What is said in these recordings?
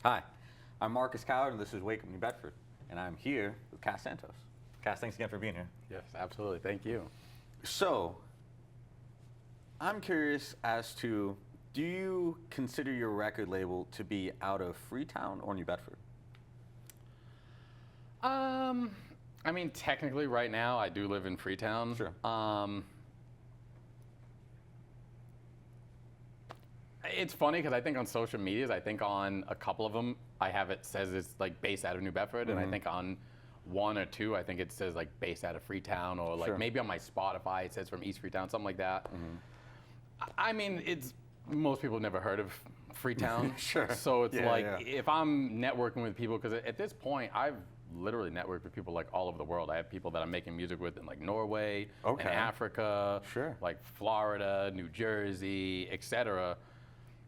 Hi, I'm Marcus Coward, and this is Wake Up New Bedford, and I'm here with Cas Santos. Cas, thanks again for being here. Yes, absolutely. Thank you. So, I'm curious as to, do you consider your record label to be out of Freetown or New Bedford? I mean, technically, right now, I do live in Freetown. Sure. It's funny because I think on social medias, I think on a couple of them, I have it says it's like based out of New Bedford, and I think on one or two, I think it says like based out of Freetown, or like maybe on my Spotify it says from East Freetown, something like that. I mean, most people have never heard of Freetown. Sure. So it's if I'm networking with people, because at this point I've literally networked with people like all over the world. I have people that I'm making music with in like Norway, and Africa, like Florida, New Jersey, etc.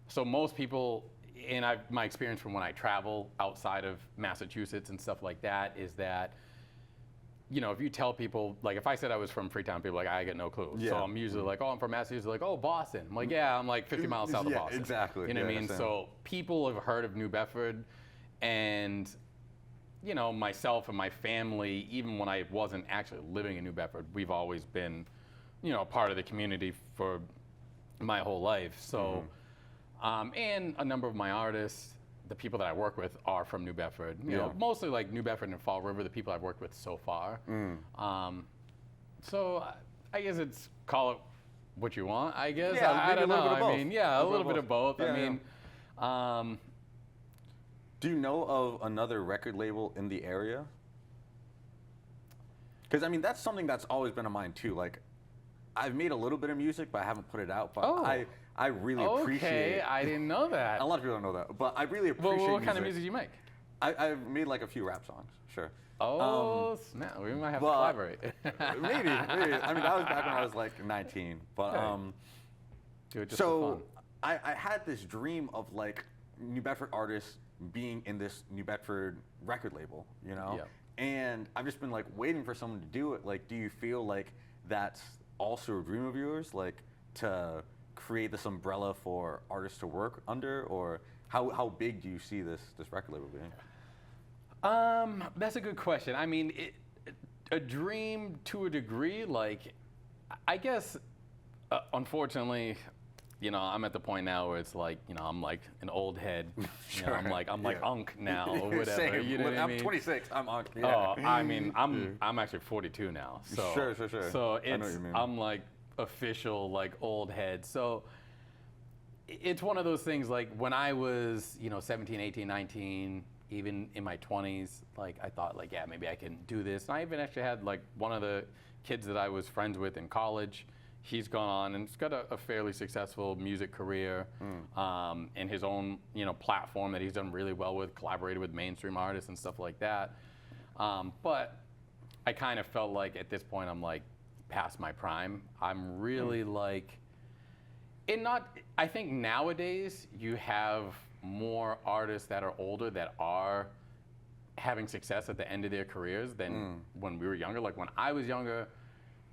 So most people, and my experience from when I travel outside of Massachusetts and stuff like that is that, you know, if you tell people, like if I said I was from Freetown, people are like, I get no clue. So I'm usually like, oh, I'm from Massachusetts. Like, oh, Boston. I'm like, yeah, I'm like 50 miles south of Boston. Exactly. You know what I mean? So people have heard of New Bedford, and you know, myself and my family, even when I wasn't actually living in New Bedford, we've always been, you know, part of the community for my whole life. So, and a number of my artists, the people that I work with are from New Bedford. You know, mostly like New Bedford and Fall River, the people I've worked with so far. So I guess it's, call it what you want, I guess. I don't know. I mean, a little bit of both. I mean, do you know of another record label in the area? Because, I mean, that's something that's always been on mine, too. Like, I've made a little bit of music, but I haven't put it out. But I really appreciate it. I didn't know that. A lot of people don't know that. But I really appreciate what kind of music do you make? I've made, like, a few rap songs, sure. Oh, snap. We might have to collaborate. maybe. I mean, that was back when I was, like, 19. But, do it just for fun. I had this dream of, like, New Bedford artists being in this New Bedford record label, you know? And I've just been like waiting for someone to do it. Like, do you feel like that's also a dream of yours, like to create this umbrella for artists to work under, or how big do you see this record label being? That's a good question. I mean, a dream to a degree, like, I guess, unfortunately, you know, I'm at the point now where it's like, you know, I'm like an old head. You know, I'm like Unc now or whatever. Same. You know what I mean? I'm 26. I'm Unc. Oh, I mean, I'm actually 42 now. So sure. So it's I'm like official like old head. So it's one of those things, like when I was, you know, 17, 18, 19, even in my 20s, like I thought like, yeah, maybe I can do this. And I even actually had like one of the kids that I was friends with in college. He's gone on and he's got a fairly successful music career and his own, you know, platform that he's done really well with, collaborated with mainstream artists and stuff like that. But I kind of felt like at this point I'm like past my prime. I'm really like, I think nowadays you have more artists that are older that are having success at the end of their careers than when we were younger. Like when I was younger,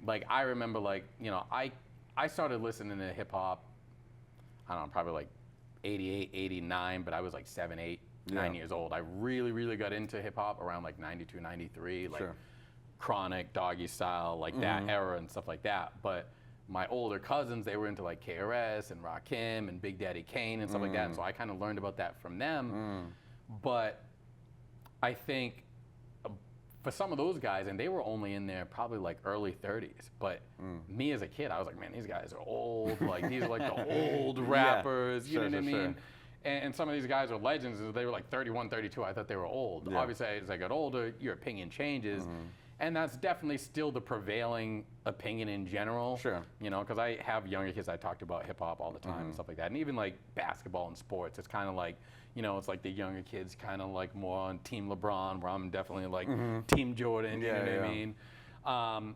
like I remember, like, you know, I started listening to hip hop, I don't know, probably like 88, 89, but I was like 7, 8, 9 years old. I really got into hip hop around like 92, 93, like Chronic, Doggy Style, like that era and stuff like that. But my older cousins, they were into like KRS and Rakim and Big Daddy Kane and stuff like that. And so I kind of learned about that from them. But I think for some of those guys, and they were only in there probably like early 30s, but me as a kid, I was like, man, these guys are old. Like, these are like the old rappers, you know what I mean? And some of these guys are legends. They were like 31, 32. I thought they were old. Obviously, as I got older, your opinion changes. And that's definitely still the prevailing opinion in general. You know, because I have younger kids, I talked about hip hop all the time and stuff like that. And even like basketball and sports, it's kind of like, you know, it's like the younger kids kind of like more on Team LeBron, where I'm definitely like Team Jordan, you know what I mean?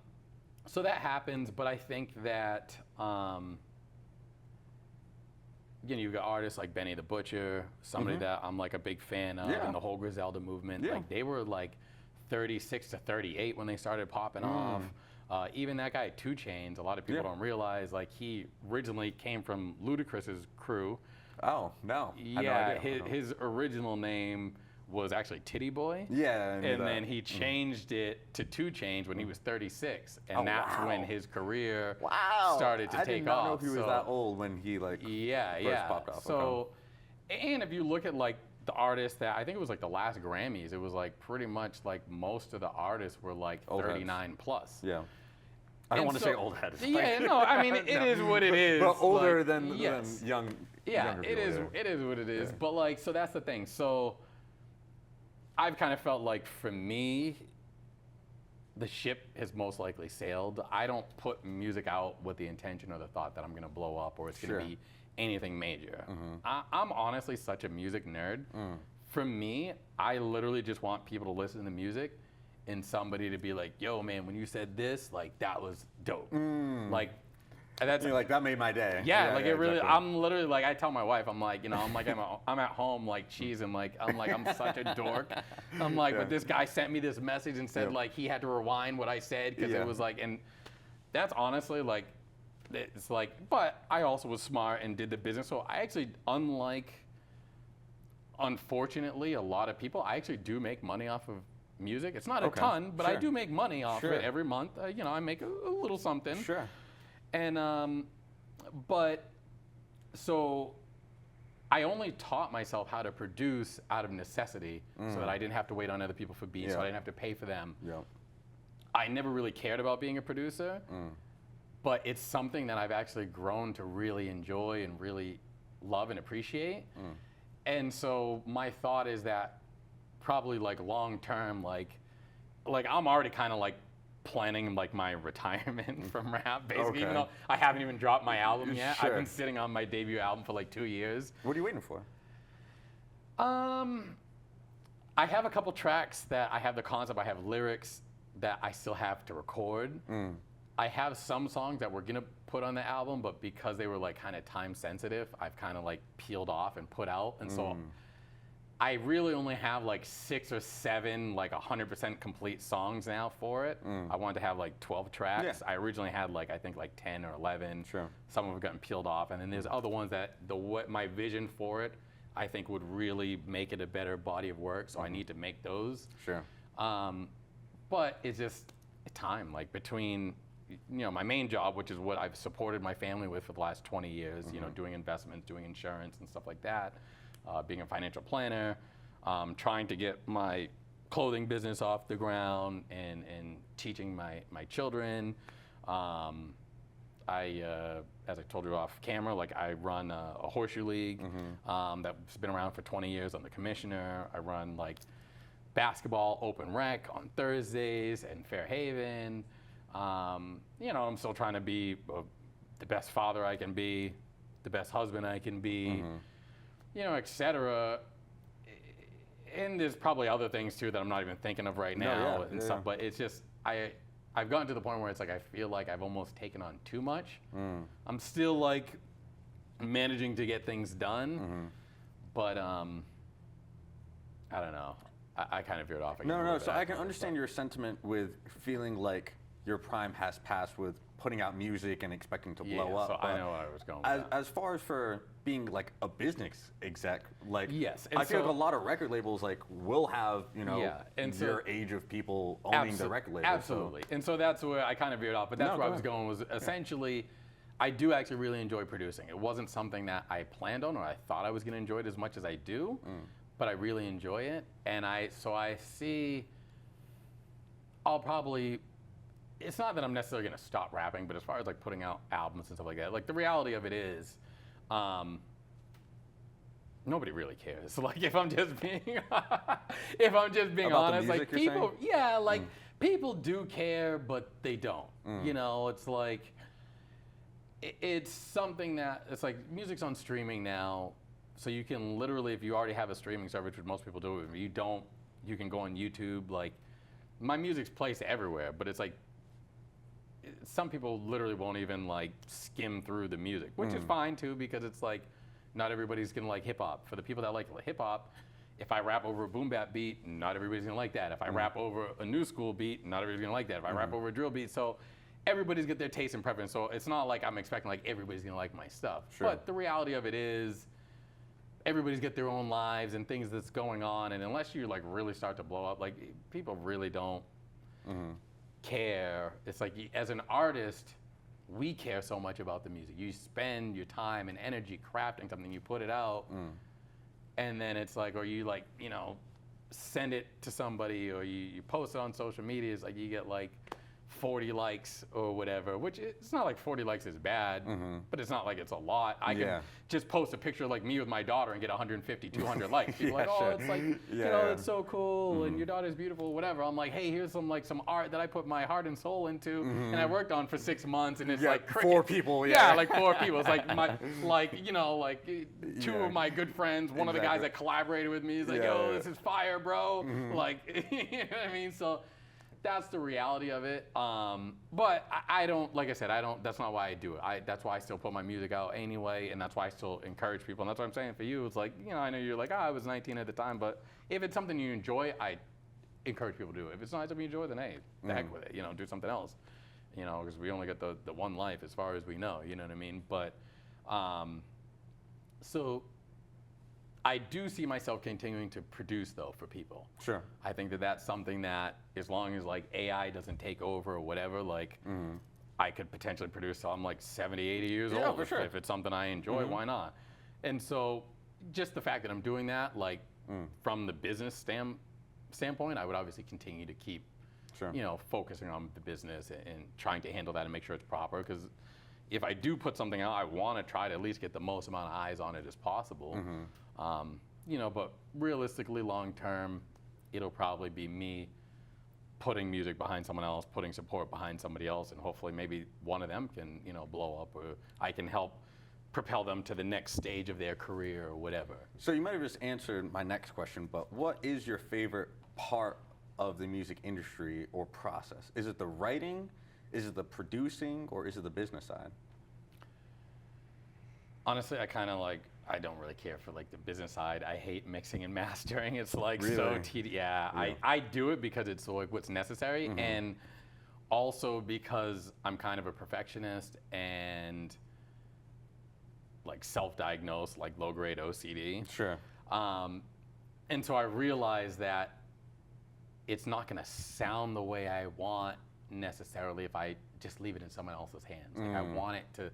So that happens, but I think that, you know, you've got artists like Benny the Butcher, somebody that I'm like a big fan of, and the whole Griselda movement. Like they were like 36 to 38 when they started popping off. Even that guy, 2 Chainz, a lot of people don't realize, like he originally came from Ludacris's crew. Oh, no. I Yeah, had no idea. his original name was actually Titty Boy. Yeah, I knew and that. then he changed it to 2 Chainz when he was 36, and Oh, that's wow. when his career Wow. started to I take did not off. know if he was that old when he like Yeah, first popped off. So, and if you look at like the artists that I think it was like the last Grammys, it was like pretty much like most of the artists were like Old 39 heads. plus. Yeah. I don't want to say old heads. Yeah, no, I mean it is what it is. But older like, than yes. young. Yeah, younger it people, is. yeah. It is what it is. But like, so that's the thing. So I've kind of felt like for me, the ship has most likely sailed. I don't put music out with the intention or the thought that I'm going to blow up or it's going to be anything major. I'm honestly such a music nerd. For me, I literally just want people to listen to music and somebody to be like, yo, man, when you said this, like, that was dope. Like, that's You're like, that made my day. yeah, like it really. exactly. I'm literally like, I tell my wife, I'm like, I'm at home like cheese, and I'm such a dork. I'm like, but this guy sent me this message and said like he had to rewind what I said because it was like, and that's honestly like, it's like, but I also was smart and did the business. So I actually, unfortunately, a lot of people, I actually do make money off of music. It's not a ton, but I do make money off it every month. I make a little something. Sure. And but so I only taught myself how to produce out of necessity so that I didn't have to wait on other people for beats, so I didn't have to pay for them. Yeah. I never really cared about being a producer, but it's something that I've actually grown to really enjoy and really love and appreciate. And so my thought is that probably like long term, like I'm already kind of like planning like my retirement from rap, basically, even though I haven't even dropped my album yet. I've been sitting on my debut album for like 2 years. What are you waiting for? I have a couple tracks that I have the concept, I have lyrics that I still have to record. I have some songs that we're gonna put on the album, but because they were like kind of time sensitive, I've kind of like peeled off and put out. And so I really only have like 6 or 7 like 100% complete songs now for it. I wanted to have like 12 tracks. I originally had like I think like 10 or 11. Sure. Some of them have gotten peeled off, and then there's other ones that my vision for it I think would really make it a better body of work. So I need to make those. Sure. But it's just time, like between my main job, which is what I've supported my family with for the last 20 years. Doing investments, doing insurance and stuff like that. Being a financial planner, trying to get my clothing business off the ground and teaching my children. As I told you off camera, like I run a horseshoe league that's been around for 20 years. I'm the commissioner. I run like basketball open rec on Thursdays in Fairhaven. I'm still trying to be the best father I can be, the best husband I can be. Et cetera. And there's probably other things too that I'm not even thinking of right now and stuff. But it's just I've gotten to the point where it's like I feel like I've almost taken on too much. I'm still like managing to get things done, but I don't know. I kind of veered off. No. So I can understand your sentiment with feeling like your prime has passed with putting out music and expecting to blow up. So I know where I was going with that. As far as for being like a business exec, like yes, I feel like a lot of record labels like will have your age of people owning the record label. Absolutely, and so that's where I kind of veered off. But that's where I was going was essentially, I do actually really enjoy producing. It wasn't something that I planned on or I thought I was going to enjoy it as much as I do, but I really enjoy it. And I see, I'll probably. It's not that I'm necessarily going to stop rapping, but as far as like putting out albums and stuff like that, like the reality of it is, nobody really cares. Like if I'm just being, honest, like people, people do care, but they don't. It's like, it's something that it's like music's on streaming now, so you can literally, if you already have a streaming service, which most people do, if you don't, you can go on YouTube. Like my music's placed everywhere, but it's like. Some people literally won't even like skim through the music, which is fine too, because it's like not everybody's gonna like hip hop. For the people that like hip hop, if I rap over a boom bap beat, not everybody's gonna like that. If I rap over a new school beat, not everybody's gonna like that. If I rap over a drill beat, so everybody's got their taste and preference. So it's not like I'm expecting like everybody's gonna like my stuff. But the reality of it is, everybody's got their own lives and things that's going on, and unless you like really start to blow up, like people really don't care. It's like as an artist, we care so much about the music. You spend your time and energy crafting something, you put it out, and then it's like, or you like, you know, send it to somebody, or you post it on social media. It's like you get like 40 likes or whatever, which it's not like 40 likes is bad, but it's not like it's a lot. I can just post a picture like me with my daughter and get 150, 200 likes. People are like, oh, it's like, you know, it's so cool, and your daughter's beautiful, whatever. I'm like, hey, here's some art that I put my heart and soul into, and I worked on for 6 months, and it's like crickets. 4 people, yeah, like 4 people. It's like my, like, you know, like 2 of my good friends. One of the guys that collaborated with me is like, yo, this is fire, bro. Like, you know what I mean? So that's the reality of it. But I don't, like I said, that's not why I do it. That's why I still put my music out anyway, and that's why I still encourage people. And that's what I'm saying for you. It's like, you know, I know you're like, I was 19 at the time, but if it's something you enjoy, I encourage people to do it. If it's not something you enjoy, then hey, the heck with it. You know, do something else. You know, because we only get the one life as far as we know, you know what I mean? But, so I do see myself continuing to produce, though, for people. Sure. I think that that's something that, as long as like AI doesn't take over or whatever, like I could potentially produce till I'm like 70, 80 years old. For sure. If it's something I enjoy, why not? And so just the fact that I'm doing that, like from the business standpoint, I would obviously continue to keep, you know, focusing on the business and trying to handle that and make sure it's proper. Because if I do put something out, I want to try to at least get the most amount of eyes on it as possible. You know, but realistically, long term, it'll probably be me putting music behind someone else, putting support behind somebody else, and hopefully maybe one of them can, you know, blow up, or I can help propel them to the next stage of their career or whatever. So you might have just answered my next question, but what is your favorite part of the music industry or process? Is it the writing, is it the producing, or is it the business side? Honestly, I don't really care for like the business side. I hate mixing and mastering. It's like Really? so tedious. Yeah, I do it because it's like what's necessary, and also because I'm kind of a perfectionist and like self-diagnosed, like low-grade OCD. Sure. And so I realized that it's not going to sound the way I want necessarily if I just leave it in someone else's hands. Like I want it to.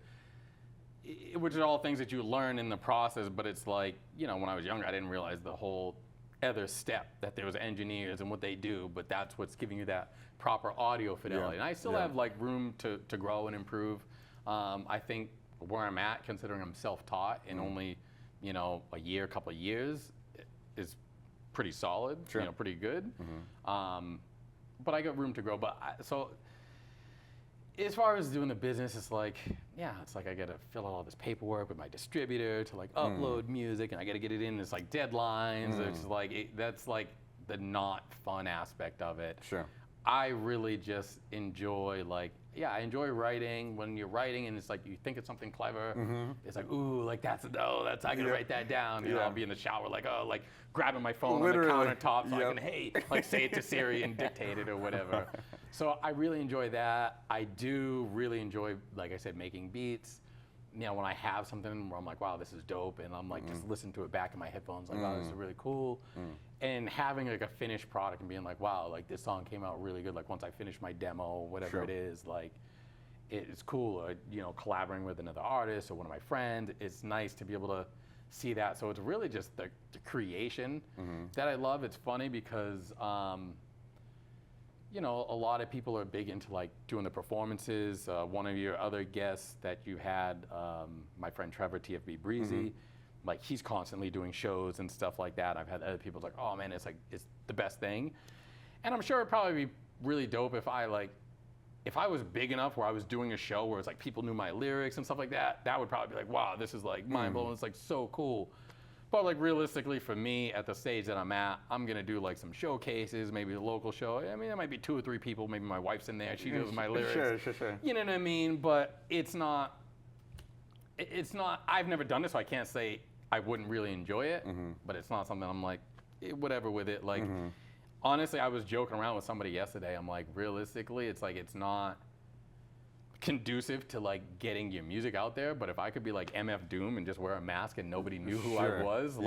Which are all things that you learn in the process, but it's like, you know, when I was younger, I didn't realize the whole other step, that there was engineers and what they do, but that's what's giving you that proper audio fidelity. And I still have like room to grow and improve. I think where I'm at, considering I'm self-taught and only, you know, couple of years, is pretty solid, you know, pretty good. But I got room to grow. So as far as doing the business, it's like, it's like I gotta fill out all this paperwork with my distributor to like upload music, and I gotta get it in. It's like deadlines. It's like that's like the not fun aspect of it. Sure. I really just enjoy I enjoy writing. When you're writing and it's like you think it's something clever, it's like, ooh, like I gotta write that down. You know, I'll be in the shower like grabbing my phone on the countertop so I can like say it to Siri and dictate it or whatever. So I really enjoy that. I do really enjoy, like I said, making beats. You know, when I have something where I'm like, wow, this is dope, and I'm like just listening to it back in my headphones, like, wow, this is really cool. And having like a finished product and being like, wow, like this song came out really good. Like once I finish my demo, whatever it is, like it's cool. Or, you know, collaborating with another artist or one of my friends, it's nice to be able to see that. So it's really just the creation that I love. It's funny because you know, a lot of people are big into like doing the performances. One of your other guests that you had, my friend Trevor, TFB Breezy, like he's constantly doing shows and stuff like that. I've had other people like, oh man, it's the best thing. And I'm sure it'd probably be really dope if I was big enough where I was doing a show where it's like people knew my lyrics and stuff like that. That would probably be like, wow, this is like mind blowing. It's like so cool. But like realistically for me at the stage that I'm at, I'm gonna do like some showcases, maybe a local show. I mean, there might be 2 or 3 people, maybe my wife's in there, she knows my lyrics. Sure. You know what I mean? But it's not, I've never done it, so I can't say I wouldn't really enjoy it, but it's not something I'm like, whatever with it. Like, honestly, I was joking around with somebody yesterday. I'm like, realistically, it's like, it's not conducive to like getting your music out there. But if I could be like MF Doom and just wear a mask and nobody knew who I was,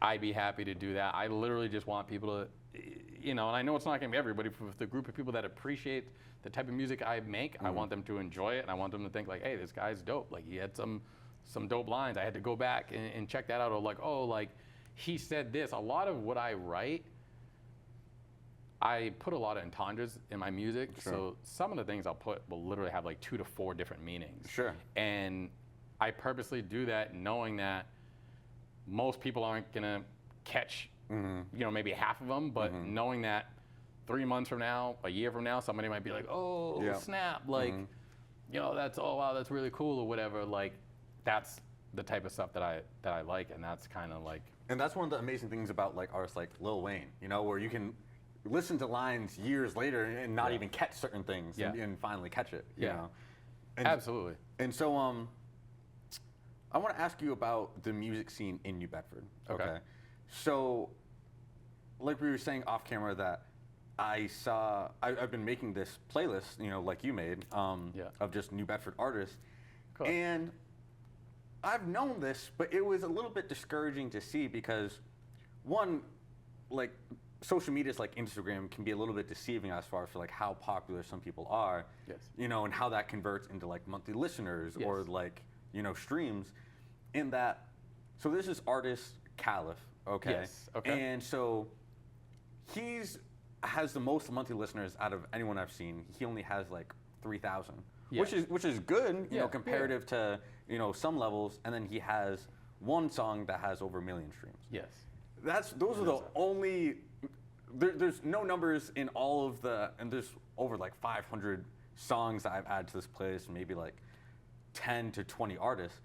I'd be happy to do that. I literally just want people to, and I know it's not going to be everybody, but with the group of people that appreciate the type of music I make, I want them to enjoy it, and I want them to think like, hey, this guy's dope. Like he had some dope lines. I had to go back and check that out. Or like, oh, like he said this. A lot of what I write, I put a lot of entendres in my music, so some of the things I'll put will literally have like 2 to 4 different meanings. Sure. And I purposely do that knowing that most people aren't gonna catch, maybe half of them, but knowing that 3 months from now, a year from now, somebody might be like, oh, snap, like, that's, oh, wow, that's really cool or whatever. Like, that's the type of stuff that I like, and that's kind of like. And that's one of the amazing things about like artists like Lil Wayne, where you can listen to lines years later and not even catch certain things and finally catch it. You know? And, absolutely. And so I want to ask you about the music scene in New Bedford. Okay. So, like we were saying off camera, that I've been making this playlist, like you made, of just New Bedford artists. Cool. And I've known this, but it was a little bit discouraging to see because, one, like, social medias like Instagram can be a little bit deceiving as far as like how popular some people are, and how that converts into like monthly listeners or like, streams. In that, so this is artist Caliph, okay? Yes, okay. And so has the most monthly listeners out of anyone I've seen. He only has like 3,000, which is good, comparative to, some levels. And then he has one song that has over 1 million streams. Yes. Those are the only. There's no numbers in all of and there's over like 500 songs that I've added to this playlist, maybe like 10 to 20 artists.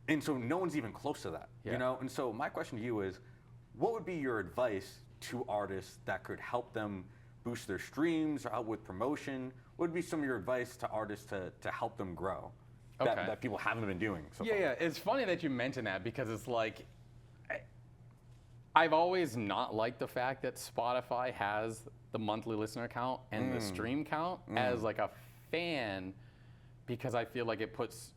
And so no one's even close to that, And so my question to you is, what would be your advice to artists that could help them boost their streams or help with promotion? What would be some of your advice to artists to help them grow that people haven't been doing so far? Yeah, it's funny that you mention that because it's like, I've always not liked the fact that Spotify has the monthly listener count and the stream count as like a fan, because I feel like it puts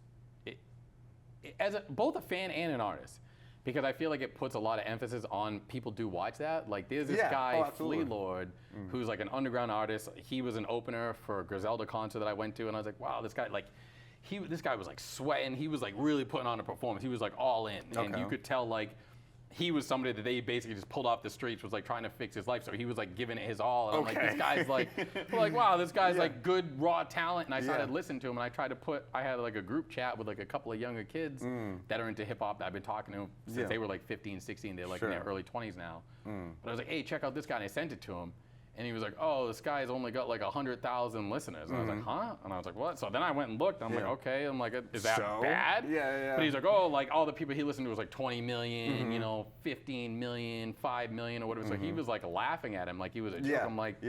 as both a fan and an artist, because I feel like it puts a lot of emphasis on people do watch that. Like there's this guy, Flea Lord, who's like an underground artist. He was an opener for a Griselda concert that I went to, and I was like, wow, this guy this guy was like sweating. He was like really putting on a performance. He was like all in, and you could tell like he was somebody that they basically just pulled off the streets, was like trying to fix his life. So he was like giving it his all. And I'm like, this guy's like, wow, this guy's like good raw talent. And I started listening to him, and I tried to I had like a group chat with like a couple of younger kids that are into hip hop that I've been talking to since they were like 15, 16. They're like in their early 20s now. But I was like, hey, check out this guy. And I sent it to him. And he was like, oh, this guy's only got like 100,000 listeners. And I was like, huh? And I was like, what? So then I went and looked. I'm like, okay. I'm like, is that bad? Yeah. But he's like, oh, like all the people he listened to was like 20 million, 15 million, 5 million or whatever. So he was like laughing at him like he was a joke. I'm like,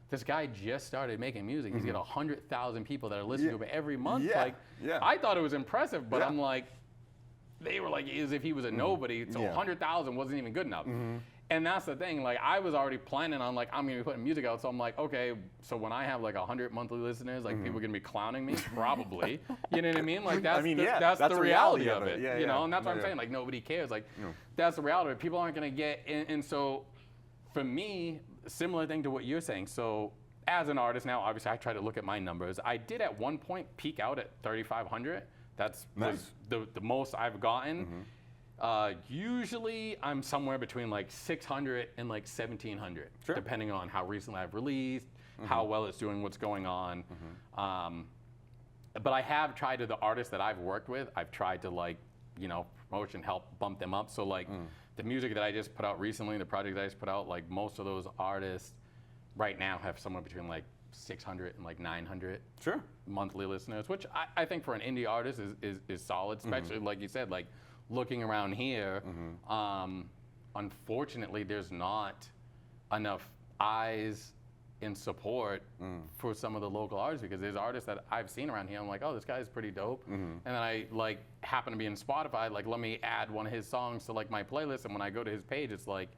this guy just started making music. He's got 100,000 people that are listening to him every month. I thought it was impressive, but I'm like, they were like as if he was a nobody. So 100,000 wasn't even good enough. And that's the thing, like I was already planning on like, I'm gonna be putting music out. So I'm like, okay, so when I have like 100 monthly listeners, like people are gonna be clowning me? Probably. You know what I mean? Like that's the reality of it. You know, and that's what I'm saying, like nobody cares. Like that's the reality of it. People aren't gonna get, and so for me, similar thing to what you're saying. So as an artist now, obviously I try to look at my numbers. I did at one point peak out at 3,500. That's was the most I've gotten. Usually I'm somewhere between like 600 and like 1,700, depending on how recently I've released, how well it's doing, what's going on. But I have tried to, the artists that I've worked with, I've tried to like, promotion, help bump them up. So like the music that I just put out recently, the project that I just put out, like most of those artists right now have somewhere between like 600 and like 900 monthly listeners, which I think for an indie artist is solid, especially like you said, like looking around here, unfortunately, there's not enough eyes in support for some of the local artists, because there's artists that I've seen around here. I'm like, oh, this guy's pretty dope. And then I like happen to be in Spotify, like let me add one of his songs to like my playlist. And when I go to his page, it's like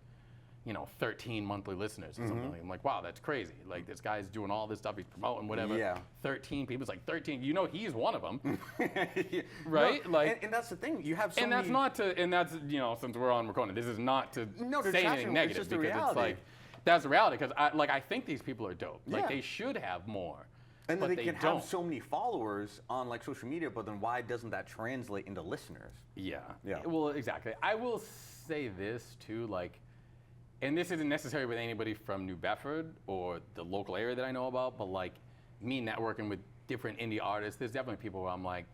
13 monthly listeners or something. I'm like, wow, that's crazy. Like, this guy's doing all this stuff, he's promoting whatever. Yeah. 13 people. It's like 13. He's one of them, Yeah. right? No, like, and that's the thing. You have so and many. that's not to, and that's since we're on recording, this is not to say anything negative, it's just because it's like that's the reality. Because I think these people are dope. Like, Yeah. they should have more. And then but they can don't. have so many followers on like social media, but then why doesn't that translate into listeners? Yeah. Yeah. Well, exactly. I will say this too, like, and this isn't necessarily with anybody from New Bedford or the local area that I know about, but like me networking with different indie artists, there's definitely people where I'm like,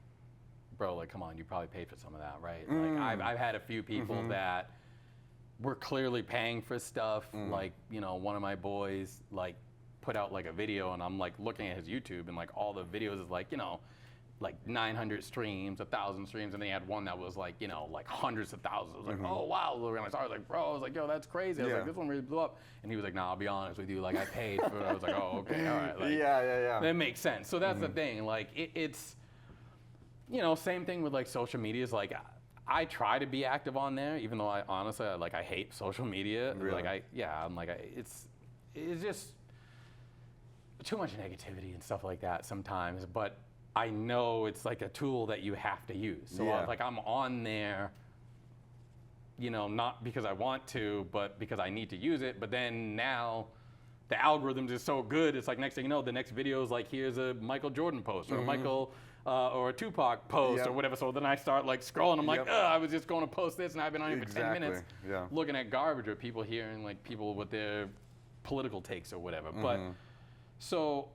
bro, like, come on, you probably paid for some of that, right? Like, I've had a few people that were clearly paying for stuff. Like, one of my boys, like, put out like a video, and I'm like looking at his YouTube, and like all the videos is like, like 900 streams, 1,000 streams, and then he had one that was like, like hundreds of thousands. I was like, oh wow. And I was like, bro, I was like, yo, that's crazy. I was like, this one really blew up. And he was like, nah, I'll be honest with you, like, I paid for it. I was like, oh, okay, all right. Like, yeah. That makes sense. So that's the thing. Like, it's, same thing with like social media. Is like, I try to be active on there, even though I honestly, I hate social media. Really? Like, it's just too much negativity and stuff like that sometimes. But I know it's like a tool that you have to use. So I'm on there, not because I want to, but because I need to use it. But then now the algorithms is so good. It's like, next thing you know, the next video is like, here's a Michael Jordan post or a Michael or a Tupac post or whatever. So then I start like scrolling. I'm like, ugh, I was just going to post this, and I've been on here for 10 minutes looking at garbage, or people hearing like people with their political takes or whatever. But so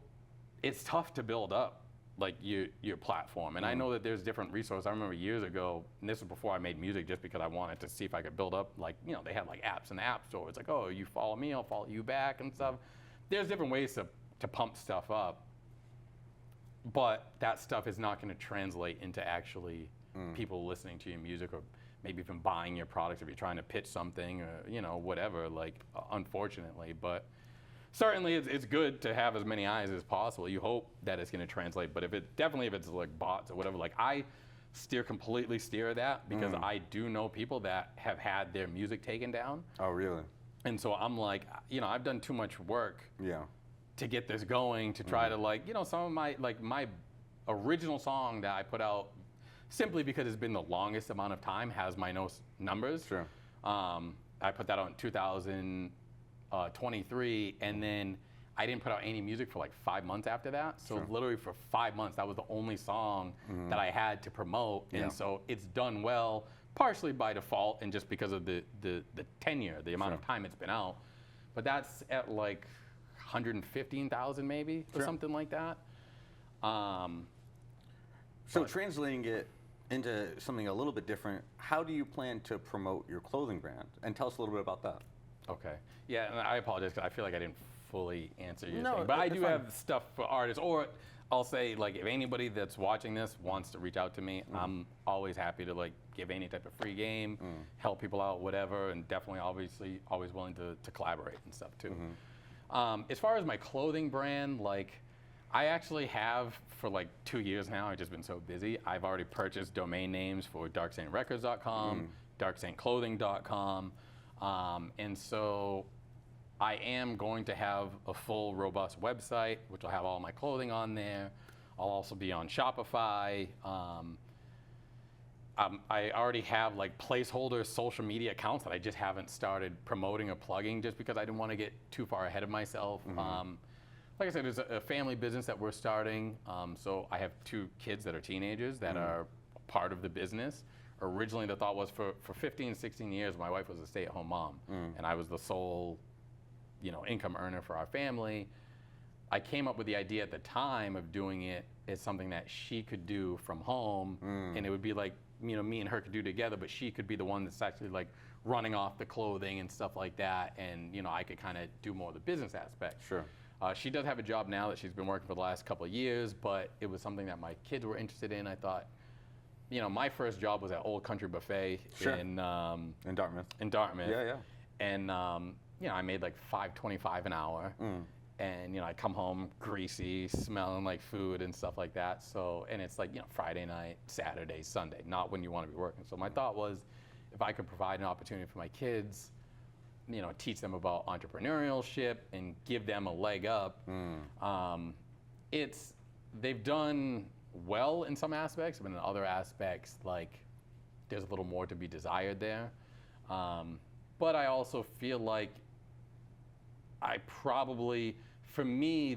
it's tough to build up like your platform. And I know that there's different resources. I remember years ago, and this was before I made music, just because I wanted to see if I could build up, like, they had like apps in the app store. It's like, oh, you follow me, I'll follow you back and stuff. There's different ways to pump stuff up, but that stuff is not going to translate into actually people listening to your music, or maybe even buying your products if you're trying to pitch something, or whatever, like, unfortunately. But certainly, it's good to have as many eyes as possible. You hope that it's going to translate, but if it's like bots or whatever, like, I completely steer that, because I do know people that have had their music taken down. Oh, really? And so I'm like, I've done too much work to get this going, to try to, like, some of my original song that I put out, simply because it's been the longest amount of time, has my numbers. Sure. I put that out in 2023, and then I didn't put out any music for like 5 months after that. So literally for 5 months, that was the only song that I had to promote. And so it's done well, partially by default and just because of the tenure, the amount of time it's been out. But that's at like 115,000 maybe, or something like that. So translating it into something a little bit different, how do you plan to promote your clothing brand? And tell us a little bit about that. Okay. Yeah, and I apologize because I feel like I didn't fully answer your No, thing. But I do fine. have stuff for artists, or I'll say, like, if anybody that's watching this wants to reach out to me, I'm always happy to, like, give any type of free game, help people out, whatever, and definitely, obviously, always willing to collaborate and stuff too. As far as my clothing brand, like, I actually have, for like 2 years now, I've just been so busy, I've already purchased domain names for darksaintrecords.com, darksaintclothing.com, and so I am going to have a full, robust website, which will have all my clothing on there. I'll also be on Shopify. I already have like placeholder social media accounts that I just haven't started promoting or plugging, just because I didn't want to get too far ahead of myself. Like I said, it's a family business that we're starting. So I have 2 kids that are teenagers that are part of the business. Originally, the thought was for 15, 16 years, my wife was a stay-at-home mom, and I was the sole, income earner for our family. I came up with the idea at the time of doing it as something that she could do from home, and it would be like, me and her could do together, but she could be the one that's actually like running off the clothing and stuff like that, and I could kind of do more of the business aspect. Sure. She does have a job now that she's been working for the last couple of years, but it was something that my kids were interested in. I thought, my first job was at Old Country Buffet in Dartmouth. In Dartmouth. Yeah. And I made like $5.25 an hour, and I come home greasy, smelling like food and stuff like that. So, and it's like Friday night, Saturday, Sunday, not when you want to be working. So my thought was, if I could provide an opportunity for my kids teach them about entrepreneurship and give them a leg up. They've done well in some aspects, but in other aspects, like there's a little more to be desired there. But I also feel like for me,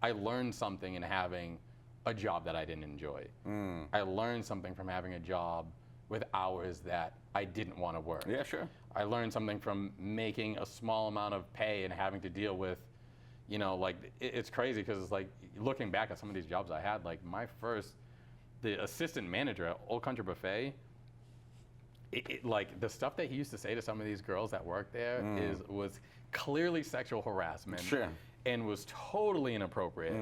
I learned something in having a job that I didn't enjoy. I learned something from having a job with hours that I didn't want to work. Yeah, sure. I learned something from making a small amount of pay and having to deal with, it's crazy because it's like looking back at some of these jobs I had, like the assistant manager at Old Country Buffet, like the stuff that he used to say to some of these girls that worked there was clearly sexual harassment. Sure. And was totally inappropriate.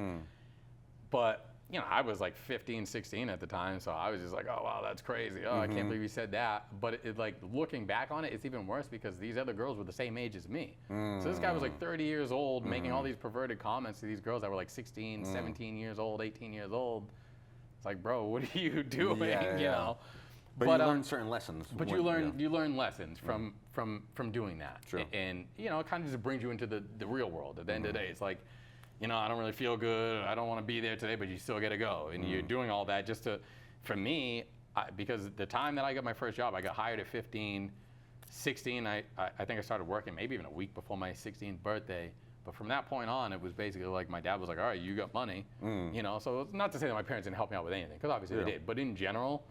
But I was like 15, 16 at the time, so I was just like, oh, wow, that's crazy. Oh, I can't believe you said that. But like looking back on it, it's even worse because these other girls were the same age as me. So this guy was like 30 years old, making all these perverted comments to these girls that were like 16, 17 years old, 18 years old. It's like, bro, what are you doing? You know? But you learn certain lessons. But you learn lessons from doing that. Sure. And it kind of just brings you into the real world. At the end of the day, it's like, I don't really feel good. I don't want to be there today, but you still got to go. And you're doing all that just for me, because the time that I got my first job, I got hired at 15, 16. I think I started working maybe even a week before my 16th birthday. But from that point on, it was basically like my dad was like, all right, you got money. So it's not to say that my parents didn't help me out with anything, because obviously they did. But in general,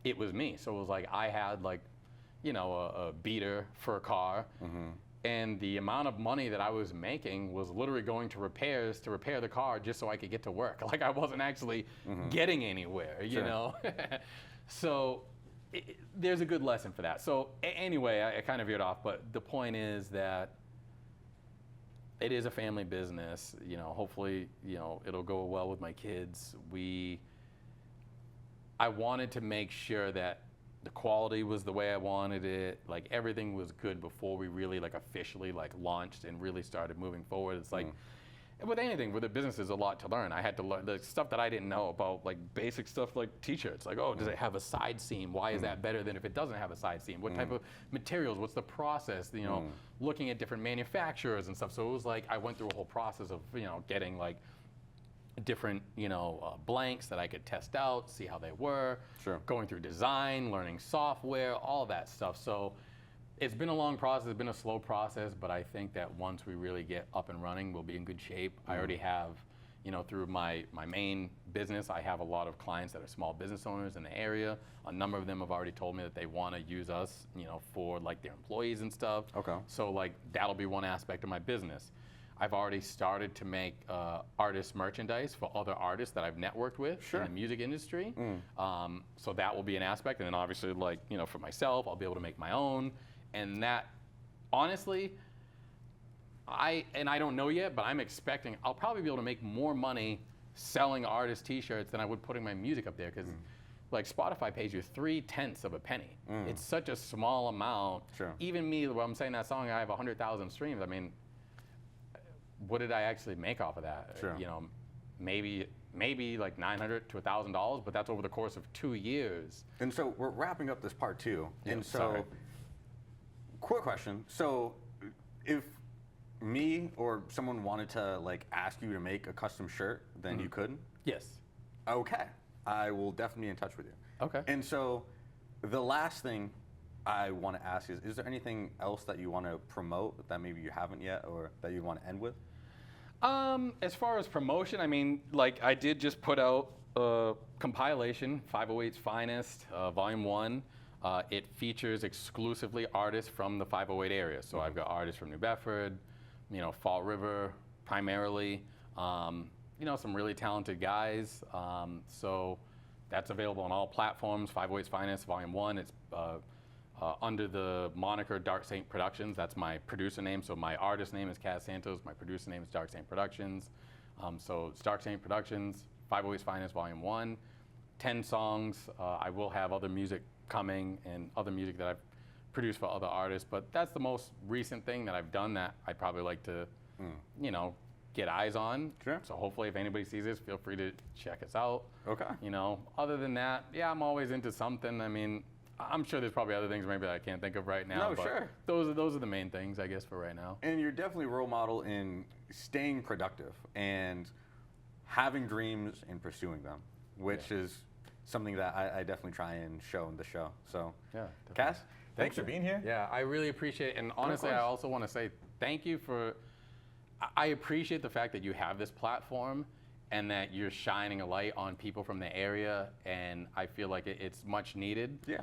it was me. So it was like I had like, a beater for a car. And the amount of money that I was making was literally going to repairs to repair the car just so I could get to work. Like I wasn't actually getting anywhere, you know? So there's a good lesson for that. So anyway, I kind of veered off, but the point is that it is a family business. Hopefully, it'll go well with my kids. I wanted to make sure that the quality was the way I wanted it. Like everything was good before we really like officially like launched and really started moving forward. It's like with anything, with a business, there's a lot to learn. I had to learn the stuff that I didn't know about, like basic stuff like t-shirts. Like, does it have a side seam? Why is that better than if it doesn't have a side seam? What type of materials? What's the process? Looking at different manufacturers and stuff. So it was like I went through a whole process of getting like different blanks that I could test out, see how they were. Sure. Going through design, learning software, all that stuff. So it's been a long process, it's been a slow process, but I think that once we really get up and running, we'll be in good shape. I already have, through my main business, I have a lot of clients that are small business owners in the area. A number of them have already told me that they want to use us, for like their employees and stuff. Okay. So like that'll be one aspect of my business. I've already started to make artist merchandise for other artists that I've networked with in the music industry. So that will be an aspect. And then obviously, like, for myself, I'll be able to make my own. And that, honestly, I don't know yet, but I'm expecting I'll probably be able to make more money selling artist t-shirts than I would putting my music up there. Because like Spotify pays you 0.3 of a penny. It's such a small amount. Sure. Even me, when I'm saying that song, I have 100,000 streams. I mean, what did I actually make off of that? Sure. Maybe like $900 to $1,000, but that's over the course of 2 years. And so we're wrapping up this part two. And so, sorry. Quick question. So if me or someone wanted to like ask you to make a custom shirt, then you could? Yes. Okay. I will definitely be in touch with you. Okay. And so the last thing I want to ask is there anything else that you want to promote that maybe you haven't yet or that you want to end with? As far as promotion, I mean, like I did just put out a compilation, 508's Finest, Volume 1. It features exclusively artists from the 508 area. So I've got artists from New Bedford, Fall River primarily, some really talented guys. So that's available on all platforms, 508's Finest, Volume 1. It's under the moniker Dark Saint Productions. That's my producer name. So my artist name is Cas Santos. My producer name is Dark Saint Productions. So it's Dark Saint Productions, 508's Finest, Volume 1. 10 songs. I will have other music coming and other music that I've produced for other artists. But that's the most recent thing that I've done that I'd probably like to, get eyes on. Sure. So hopefully if anybody sees this, feel free to check us out. Okay. Other than that, yeah, I'm always into something. I mean, I'm sure there's probably other things maybe I can't think of right now. No, but sure. Those are the main things, I guess, for right now. And you're definitely a role model in staying productive and having dreams and pursuing them, which is something that I definitely try and show in the show. So, yeah, Cas, thanks for being here. Yeah, I really appreciate it. And honestly, I also want to say thank you for, I appreciate the fact that you have this platform and that you're shining a light on people from the area, and I feel like it's much needed. Yeah.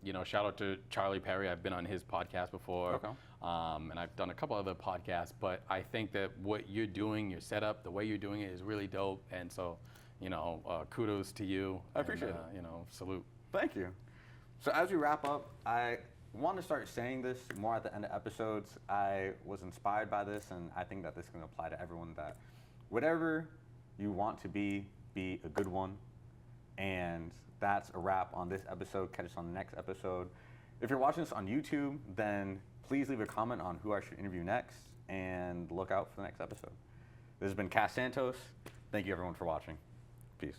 You know, shout out to Charlie Perry. I've been on his podcast before, and I've done a couple other podcasts. But I think that what you're doing, your setup, the way you're doing it, is really dope. And so, you know, kudos to you. I appreciate it. You know, salute. Thank you. So as we wrap up, I want to start saying this more at the end of episodes. I was inspired by this, and I think that this can apply to everyone, that whatever you want to be a good one. And that's a wrap on this episode. Catch us on the next episode. If you're watching this on YouTube, then please leave a comment on who I should interview next, and look out for the next episode. This has been Cas Santos. Thank you everyone for watching. Peace.